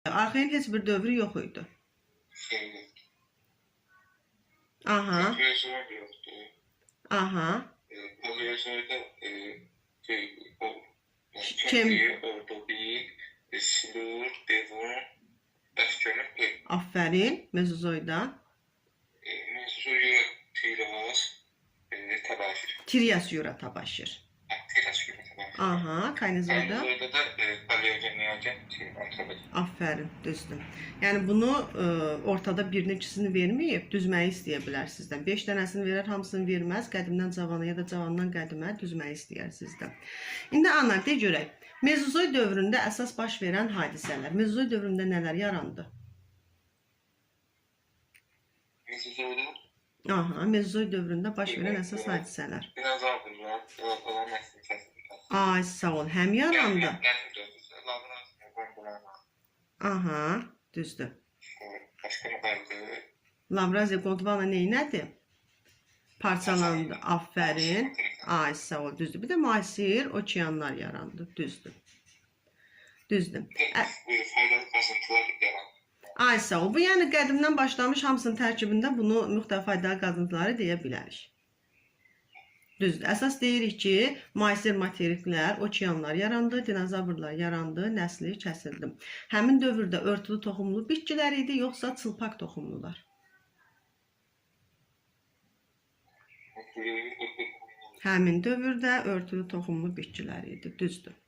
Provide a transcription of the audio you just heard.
Arxain heç bir dövrü yox idi. Aha. Mezozoik yoktu. Aha. Paleozoik'ta Kim? Ordodik, Silur, Devon, Daşkömür, Aferin. Mezozoyda. Mezozoik, Tiras, Tabaşir. Trias yura tabaşır. Tiras gibi Tabaşir. Aha. Kaynozoyda. Kaynozoik'ta da Paleogen, Neogen, Antropolog. Aferin. Düzdür. Yəni bunu ortada bir neçəsini verməyib, düzməyi istəyə bilər sizdən. 5 dənəsini verər, hamısını verməz. Qədimdən cavana ya da cavandan qədimə düzməyi istəyər sizdən. İndi ana, de görək. Mezozoik dövründə əsas baş verən hadisələr. Mezozoik dövründə nələr yarandı? Mezozoik'ta Aha, Mezozoik dövründə baş verən əsas hadisələr. dinozavrlar, olan nəslin səsidir. Ay, sağ ol. Həm yarandı. Aha, düzdür. Başqa nə vardı? Lavraziya Gondwana neynədi? Parçalandı. Aferin. Ay, sağ ol, düzdür. Bir də müasir okeanlar yarandı. Düzdür. Düzdür. Faydalı qazıntılar yarandı. Ay, sağ ol. Bu yəni qədimdən başlamış hamısının tərkibində bunu müxtəlif faydalı qazıntıları deyə bilərik. Düzdür. Əsas deyirik ki, müasir materiklər, okeanlar yarandı, dinozavrlar yarandı, nəsli kəsildi. Həmin dövrdə örtülü toxumlu bitkilər idi, yoxsa çılpaq toxumlular? Həmin dövrdə örtülü toxumlu bitkilər idi. Düzdür.